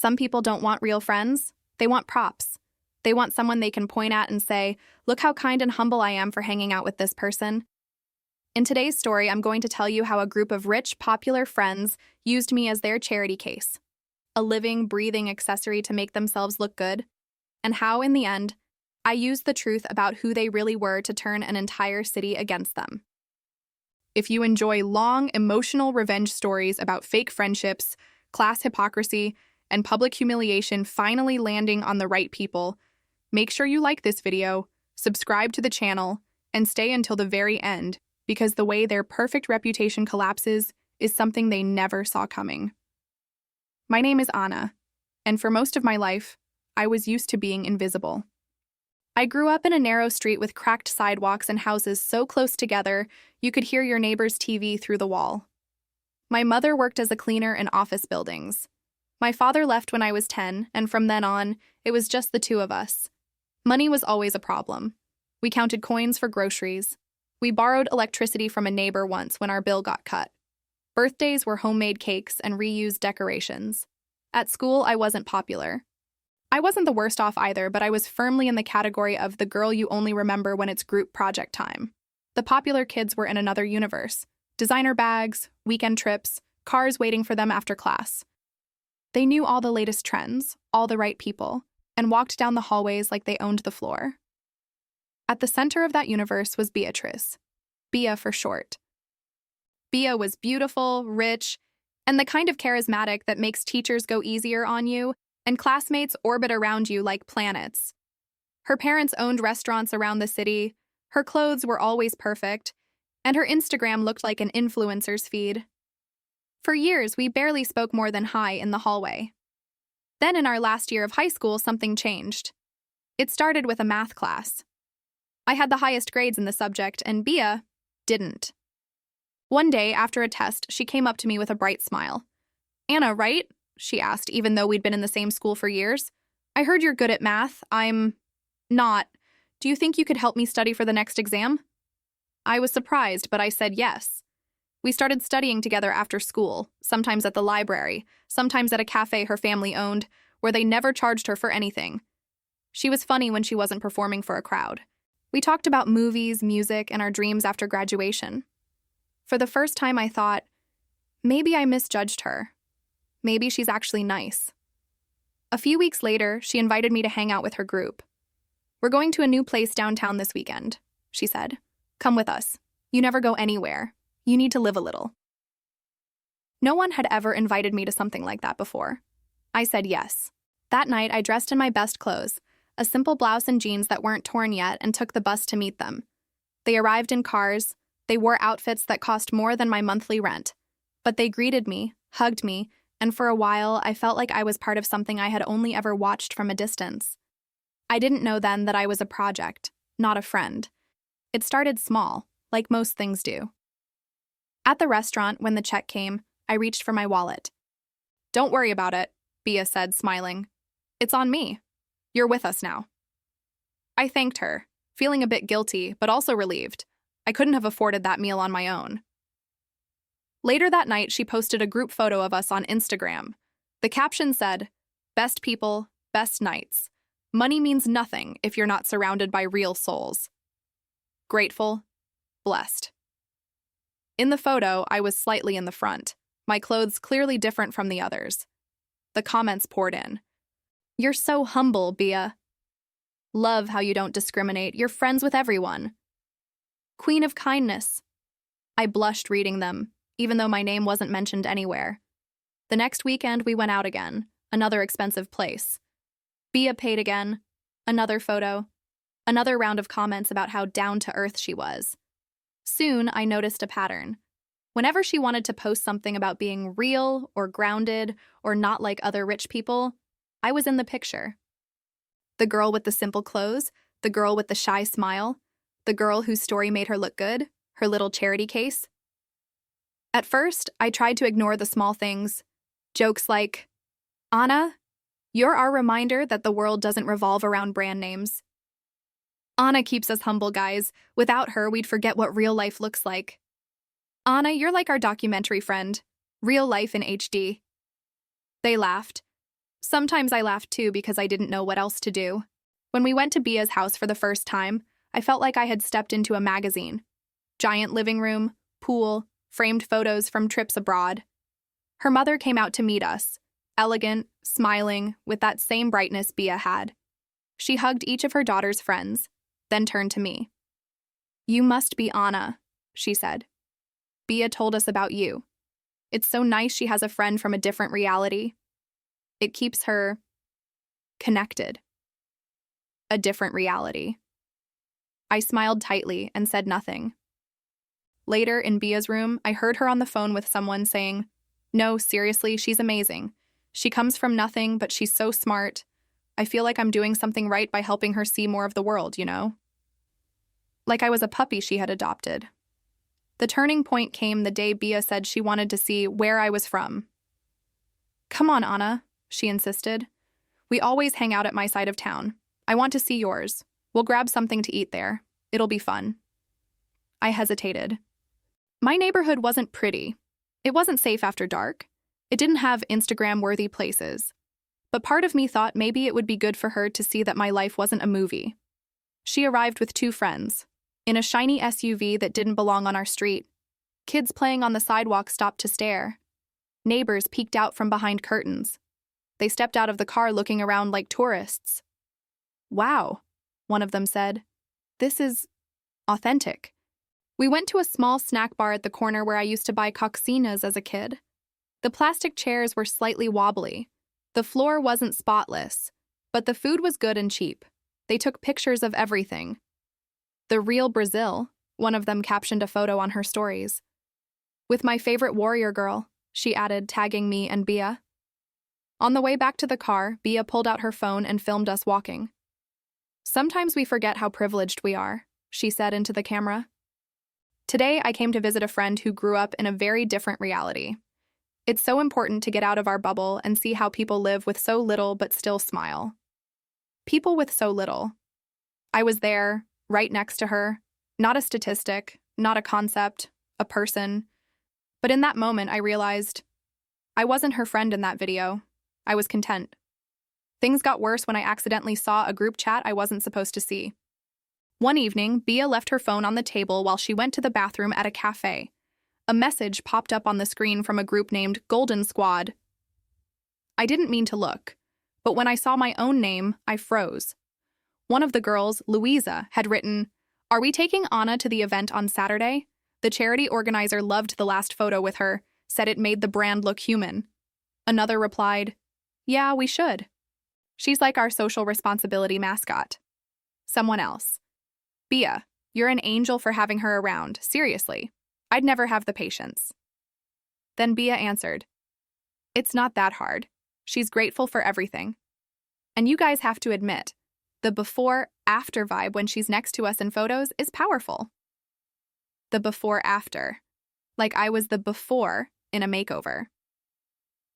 Some people don't want real friends. They want props. They want someone they can point at and say, "Look how kind and humble I am for hanging out with this person." In today's story, I'm going to tell you how a group of rich, popular friends used me as their charity case, a living, breathing accessory to make themselves look good, and how, in the end, I used the truth about who they really were to turn an entire city against them. If you enjoy long, emotional revenge stories about fake friendships, class hypocrisy, and public humiliation finally landing on the right people, make sure you like this video, subscribe to the channel, and stay until the very end, because the way their perfect reputation collapses is something they never saw coming. My name is Anna, and for most of my life, I was used to being invisible. I grew up in a narrow street with cracked sidewalks and houses so close together you could hear your neighbor's TV through the wall. My mother worked as a cleaner in office buildings. My father left when I was 10, and from then on, it was just the two of us. Money was always a problem. We counted coins for groceries. We borrowed electricity from a neighbor once when our bill got cut. Birthdays were homemade cakes and reused decorations. At school, I wasn't popular. I wasn't the worst off either, but I was firmly in the category of the girl you only remember when it's group project time. The popular kids were in another universe. Designer bags, weekend trips, cars waiting for them after class. They knew all the latest trends, all the right people, and walked down the hallways like they owned the floor. At the center of that universe was Beatrice. Bea for short. Bea was beautiful, rich, and the kind of charismatic that makes teachers go easier on you and classmates orbit around you like planets. Her parents owned restaurants around the city, her clothes were always perfect, and her Instagram looked like an influencer's feed. For years, we barely spoke more than hi in the hallway. Then in our last year of high school, something changed. It started with a math class. I had the highest grades in the subject, and Bea didn't. One day, after a test, she came up to me with a bright smile. "Anna, right?" she asked, even though we'd been in the same school for years. "I heard you're good at math. I'm not. Do you think you could help me study for the next exam?" I was surprised, but I said yes. We started studying together after school, sometimes at the library, sometimes at a cafe her family owned, where they never charged her for anything. She was funny when she wasn't performing for a crowd. We talked about movies, music, and our dreams after graduation. For the first time, I thought, maybe I misjudged her. Maybe she's actually nice. A few weeks later, she invited me to hang out with her group. "We're going to a new place downtown this weekend," she said. "Come with us. You never go anywhere. You need to live a little." No one had ever invited me to something like that before. I said yes. That night, I dressed in my best clothes, a simple blouse and jeans that weren't torn yet, and took the bus to meet them. They arrived in cars. They wore outfits that cost more than my monthly rent. But they greeted me, hugged me, and for a while, I felt like I was part of something I had only ever watched from a distance. I didn't know then that I was a project, not a friend. It started small, like most things do. At the restaurant, when the check came, I reached for my wallet. "Don't worry about it," Bea said, smiling. "It's on me. You're with us now." I thanked her, feeling a bit guilty, but also relieved. I couldn't have afforded that meal on my own. Later that night, she posted a group photo of us on Instagram. The caption said, "Best people, best nights. Money means nothing if you're not surrounded by real souls. Grateful, blessed." In the photo, I was slightly in the front, my clothes clearly different from the others. The comments poured in. "You're so humble, Bea. Love how you don't discriminate. You're friends with everyone. Queen of kindness." I blushed reading them, even though my name wasn't mentioned anywhere. The next weekend, we went out again, another expensive place. Bea paid again, another photo, another round of comments about how down-to-earth she was. Soon, I noticed a pattern. Whenever she wanted to post something about being real or grounded or not like other rich people, I was in the picture. The girl with the simple clothes, the girl with the shy smile, the girl whose story made her look good, her little charity case. At first, I tried to ignore the small things. Jokes like, "Anna, you're our reminder that the world doesn't revolve around brand names. Anna keeps us humble, guys. Without her, we'd forget what real life looks like. Anna, you're like our documentary friend. Real life in HD." They laughed. Sometimes I laughed too because I didn't know what else to do. When we went to Bia's house for the first time, I felt like I had stepped into a magazine. Giant living room, pool, framed photos from trips abroad. Her mother came out to meet us, elegant, smiling, with that same brightness Bia had. She hugged each of her daughter's friends, then turned to me. "You must be Anna," she said. "Bia told us about you. It's so nice she has a friend from a different reality. It keeps her connected. A different reality." I smiled tightly and said nothing. Later, in Bia's room, I heard her on the phone with someone saying, "No, seriously, she's amazing. She comes from nothing, but she's so smart. I feel like I'm doing something right by helping her see more of the world, you know? Like I was a puppy she had adopted." The turning point came the day Bia said she wanted to see where I was from. "Come on, Anna," she insisted. "We always hang out at my side of town. I want to see yours. We'll grab something to eat there. It'll be fun." I hesitated. My neighborhood wasn't pretty. It wasn't safe after dark. It didn't have Instagram-worthy places. But part of me thought maybe it would be good for her to see that my life wasn't a movie. She arrived with 2 friends, in a shiny SUV that didn't belong on our street. Kids playing on the sidewalk stopped to stare. Neighbors peeked out from behind curtains. They stepped out of the car looking around like tourists. "Wow," one of them said. "This is authentic." We went to a small snack bar at the corner where I used to buy coxinas as a kid. The plastic chairs were slightly wobbly. The floor wasn't spotless, but the food was good and cheap. They took pictures of everything. "The real Brazil," one of them captioned a photo on her stories. "With my favorite warrior girl," she added, tagging me and Bia. On the way back to the car, Bia pulled out her phone and filmed us walking. "Sometimes we forget how privileged we are," she said into the camera. Today, I came to visit a friend who grew up in a very different reality. It's so important to get out of our bubble and see how people live with so little but still smile. People with so little. I was there, right next to her. Not a statistic, not a concept, a person. But in that moment, I realized I wasn't her friend in that video. I was content. Things got worse when I accidentally saw a group chat I wasn't supposed to see. One evening, Bia left her phone on the table while she went to the bathroom at a cafe. A message popped up on the screen from a group named Golden Squad. I didn't mean to look, but when I saw my own name, I froze. One of the girls, Louisa, had written, "Are we taking Anna to the event on Saturday? The charity organizer loved the last photo with her, said it made the brand look human." Another replied, "Yeah, we should. She's like our social responsibility mascot." Someone else, "Bia, you're an angel for having her around, seriously. I'd never have the patience." Then Bia answered, "It's not that hard. She's grateful for everything. And you guys have to admit, the before-after vibe when she's next to us in photos is powerful." The before-after. Like I was the before in a makeover.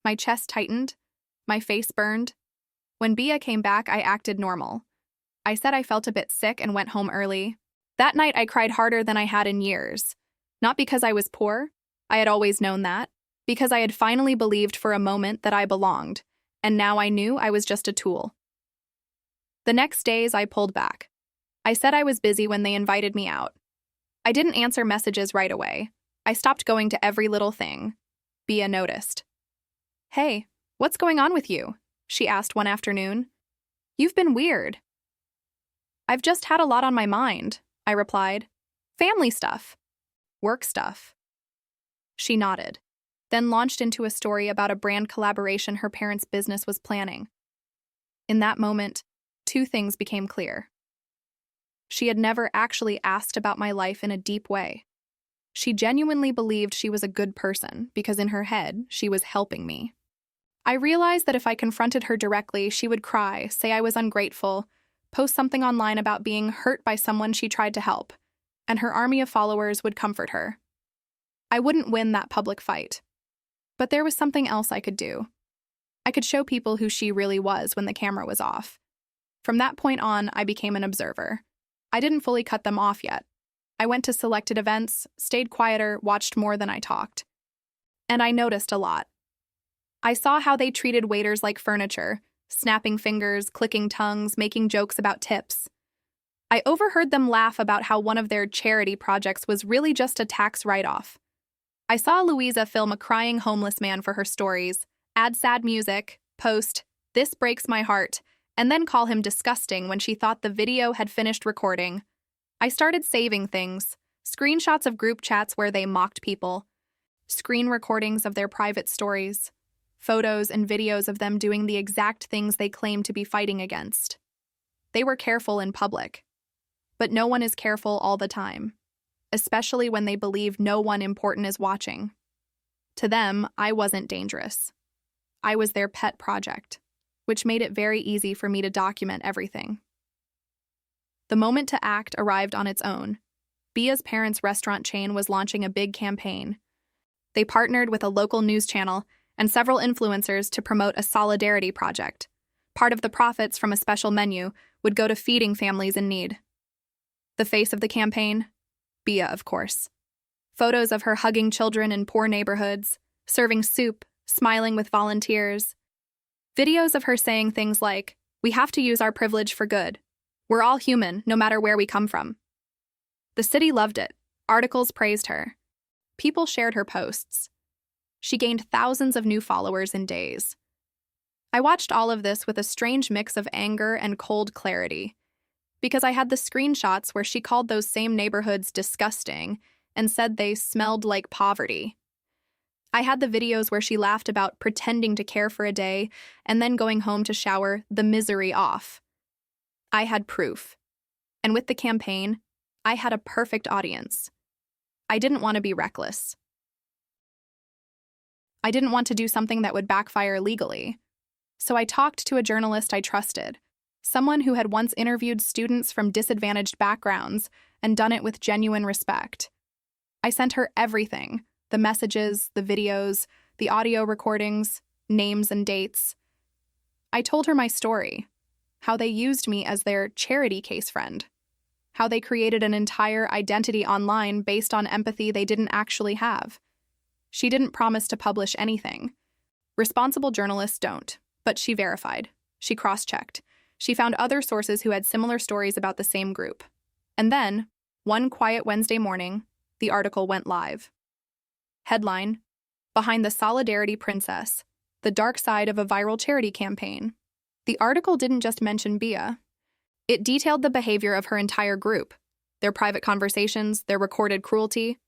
My chest tightened. My face burned. When Bia came back, I acted normal. I said I felt a bit sick and went home early. That night, I cried harder than I had in years. Not because I was poor, I had always known that, because I had finally believed for a moment that I belonged, and now I knew I was just a tool. The next days, I pulled back. I said I was busy when they invited me out. I didn't answer messages right away. I stopped going to every little thing. Bia noticed. "Hey, what's going on with you?" she asked one afternoon. "You've been weird." "I've just had a lot on my mind," I replied. "Family stuff. Work stuff." She nodded, then launched into a story about a brand collaboration her parents' business was planning. In that moment, 2 things became clear. She had never actually asked about my life in a deep way. She genuinely believed she was a good person because in her head, she was helping me. I realized that if I confronted her directly, she would cry, say I was ungrateful, post something online about being hurt by someone she tried to help, and her army of followers would comfort her. I wouldn't win that public fight. But there was something else I could do. I could show people who she really was when the camera was off. From that point on, I became an observer. I didn't fully cut them off yet. I went to selected events, stayed quieter, watched more than I talked. And I noticed a lot. I saw how they treated waiters like furniture, snapping fingers, clicking tongues, making jokes about tips. I overheard them laugh about how one of their charity projects was really just a tax write-off. I saw Louisa film a crying homeless man for her stories, add sad music, post, "This breaks my heart," and then call him disgusting when she thought the video had finished recording. I started saving things, screenshots of group chats where they mocked people, screen recordings of their private stories, photos and videos of them doing the exact things they claimed to be fighting against. They were careful in public. But no one is careful all the time, especially when they believe no one important is watching. To them, I wasn't dangerous. I was their pet project, which made it very easy for me to document everything. The moment to act arrived on its own. Bia's parents' restaurant chain was launching a big campaign. They partnered with a local news channel and several influencers to promote a solidarity project. Part of the profits from a special menu would go to feeding families in need. The face of the campaign? Bia, of course. Photos of her hugging children in poor neighborhoods, serving soup, smiling with volunteers. Videos of her saying things like, "We have to use our privilege for good. We're all human, no matter where we come from." The city loved it. Articles praised her. People shared her posts. She gained thousands of new followers in days. I watched all of this with a strange mix of anger and cold clarity, because I had the screenshots where she called those same neighborhoods disgusting and said they smelled like poverty. I had the videos where she laughed about pretending to care for a day and then going home to shower the misery off. I had proof. And with the campaign, I had a perfect audience. I didn't want to be reckless. I didn't want to do something that would backfire legally. So I talked to a journalist I trusted, someone who had once interviewed students from disadvantaged backgrounds and done it with genuine respect. I sent her everything: the messages, the videos, the audio recordings, names and dates. I told her my story, how they used me as their charity case friend, how they created an entire identity online based on empathy they didn't actually have. She didn't promise to publish anything. Responsible journalists don't, but she verified. She cross-checked. She found other sources who had similar stories about the same group. And then, one quiet Wednesday morning, the article went live. Headline: Behind the Solidarity Princess, the dark side of a viral charity campaign. The article didn't just mention Bia. It detailed the behavior of her entire group, their private conversations, their recorded cruelty,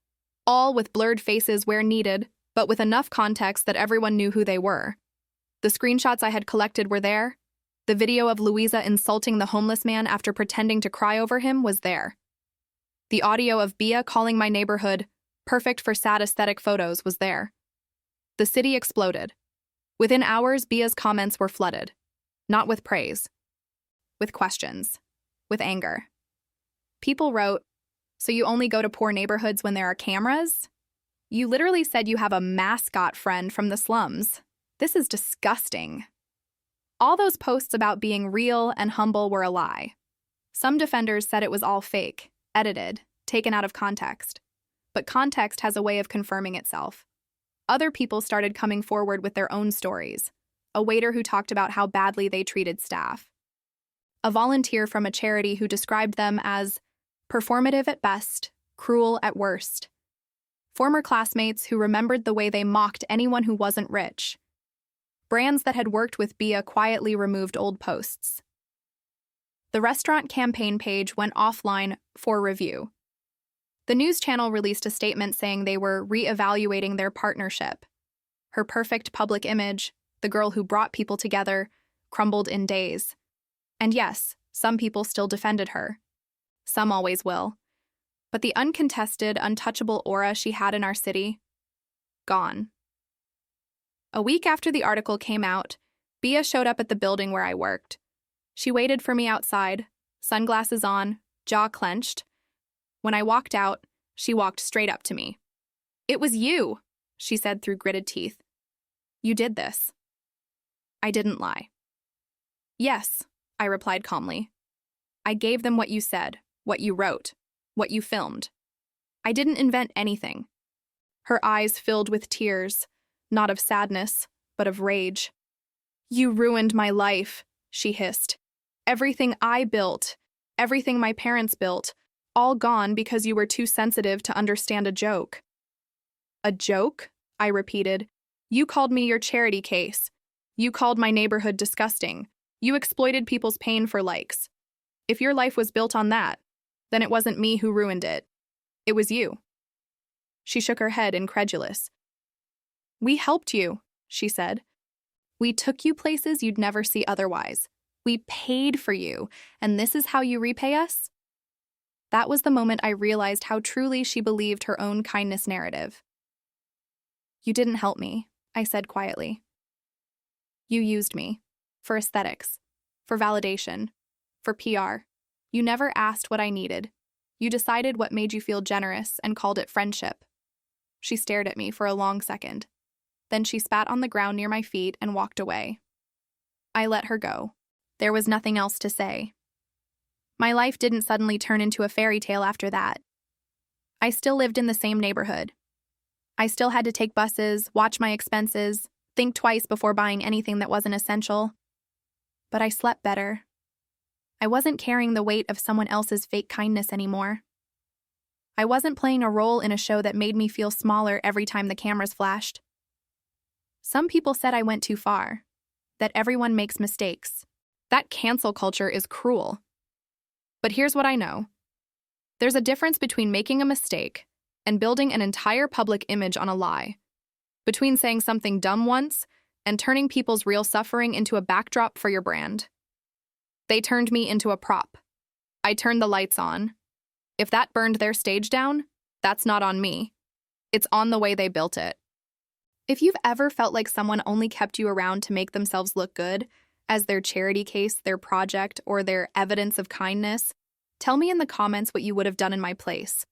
all with blurred faces where needed, but with enough context that everyone knew who they were. The screenshots I had collected were there. The video of Louisa insulting the homeless man after pretending to cry over him was there. The audio of Bia calling my neighborhood perfect for sad aesthetic photos was there. The city exploded. Within hours, Bia's comments were flooded. Not with praise. With questions. With anger. People wrote, "So you only go to poor neighborhoods when there are cameras? You literally said you have a mascot friend from the slums. This is disgusting." All those posts about being real and humble were a lie. Some defenders said it was all fake, edited, taken out of context. But context has a way of confirming itself. Other people started coming forward with their own stories. A waiter who talked about how badly they treated staff. A volunteer from a charity who described them as performative at best, cruel at worst. Former classmates who remembered the way they mocked anyone who wasn't rich. Brands that had worked with Bia quietly removed old posts. The restaurant campaign page went offline for review. The news channel released a statement saying they were re-evaluating their partnership. Her perfect public image, the girl who brought people together, crumbled in days. And yes, some people still defended her. Some always will. But the uncontested, untouchable aura she had in our city? Gone. A week after the article came out, Bia showed up at the building where I worked. She waited for me outside, sunglasses on, jaw clenched. When I walked out, she walked straight up to me. "It was you," she said through gritted teeth. "You did this." I didn't lie. "Yes," I replied calmly. "I gave them what you said, what you wrote, what you filmed. I didn't invent anything." Her eyes filled with tears, not of sadness, but of rage. "You ruined my life," she hissed. "Everything I built, everything my parents built, all gone because you were too sensitive to understand a joke." "A joke?" I repeated. "You called me your charity case. You called my neighborhood disgusting. You exploited people's pain for likes. If your life was built on that, then it wasn't me who ruined it. It was you." She shook her head, incredulous. "We helped you," she said. "We took you places you'd never see otherwise. We paid for you, and this is how you repay us?" That was the moment I realized how truly she believed her own kindness narrative. "You didn't help me," I said quietly. "You used me. For aesthetics. For validation. For PR. You never asked what I needed. You decided what made you feel generous and called it friendship." She stared at me for a long second. Then she spat on the ground near my feet and walked away. I let her go. There was nothing else to say. My life didn't suddenly turn into a fairy tale after that. I still lived in the same neighborhood. I still had to take buses, watch my expenses, think twice before buying anything that wasn't essential. But I slept better. I wasn't carrying the weight of someone else's fake kindness anymore. I wasn't playing a role in a show that made me feel smaller every time the cameras flashed. Some people said I went too far, that everyone makes mistakes. That cancel culture is cruel. But here's what I know. There's a difference between making a mistake and building an entire public image on a lie, between saying something dumb once and turning people's real suffering into a backdrop for your brand. They turned me into a prop. I turned the lights on. If that burned their stage down, that's not on me. It's on the way they built it. If you've ever felt like someone only kept you around to make themselves look good, as their charity case, their project, or their evidence of kindness, tell me in the comments what you would have done in my place.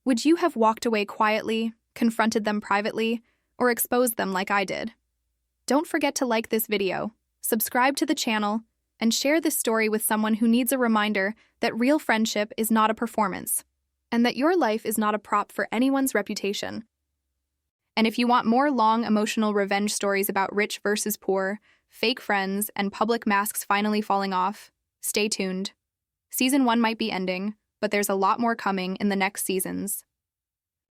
Would you have walked away quietly, confronted them privately, or exposed them like I did? Don't forget to like this video, subscribe to the channel, and share this story with someone who needs a reminder that real friendship is not a performance, and that your life is not a prop for anyone's reputation. And if you want more long, emotional revenge stories about rich versus poor, fake friends, and public masks finally falling off, stay tuned. Season 1 might be ending, but there's a lot more coming in the next seasons.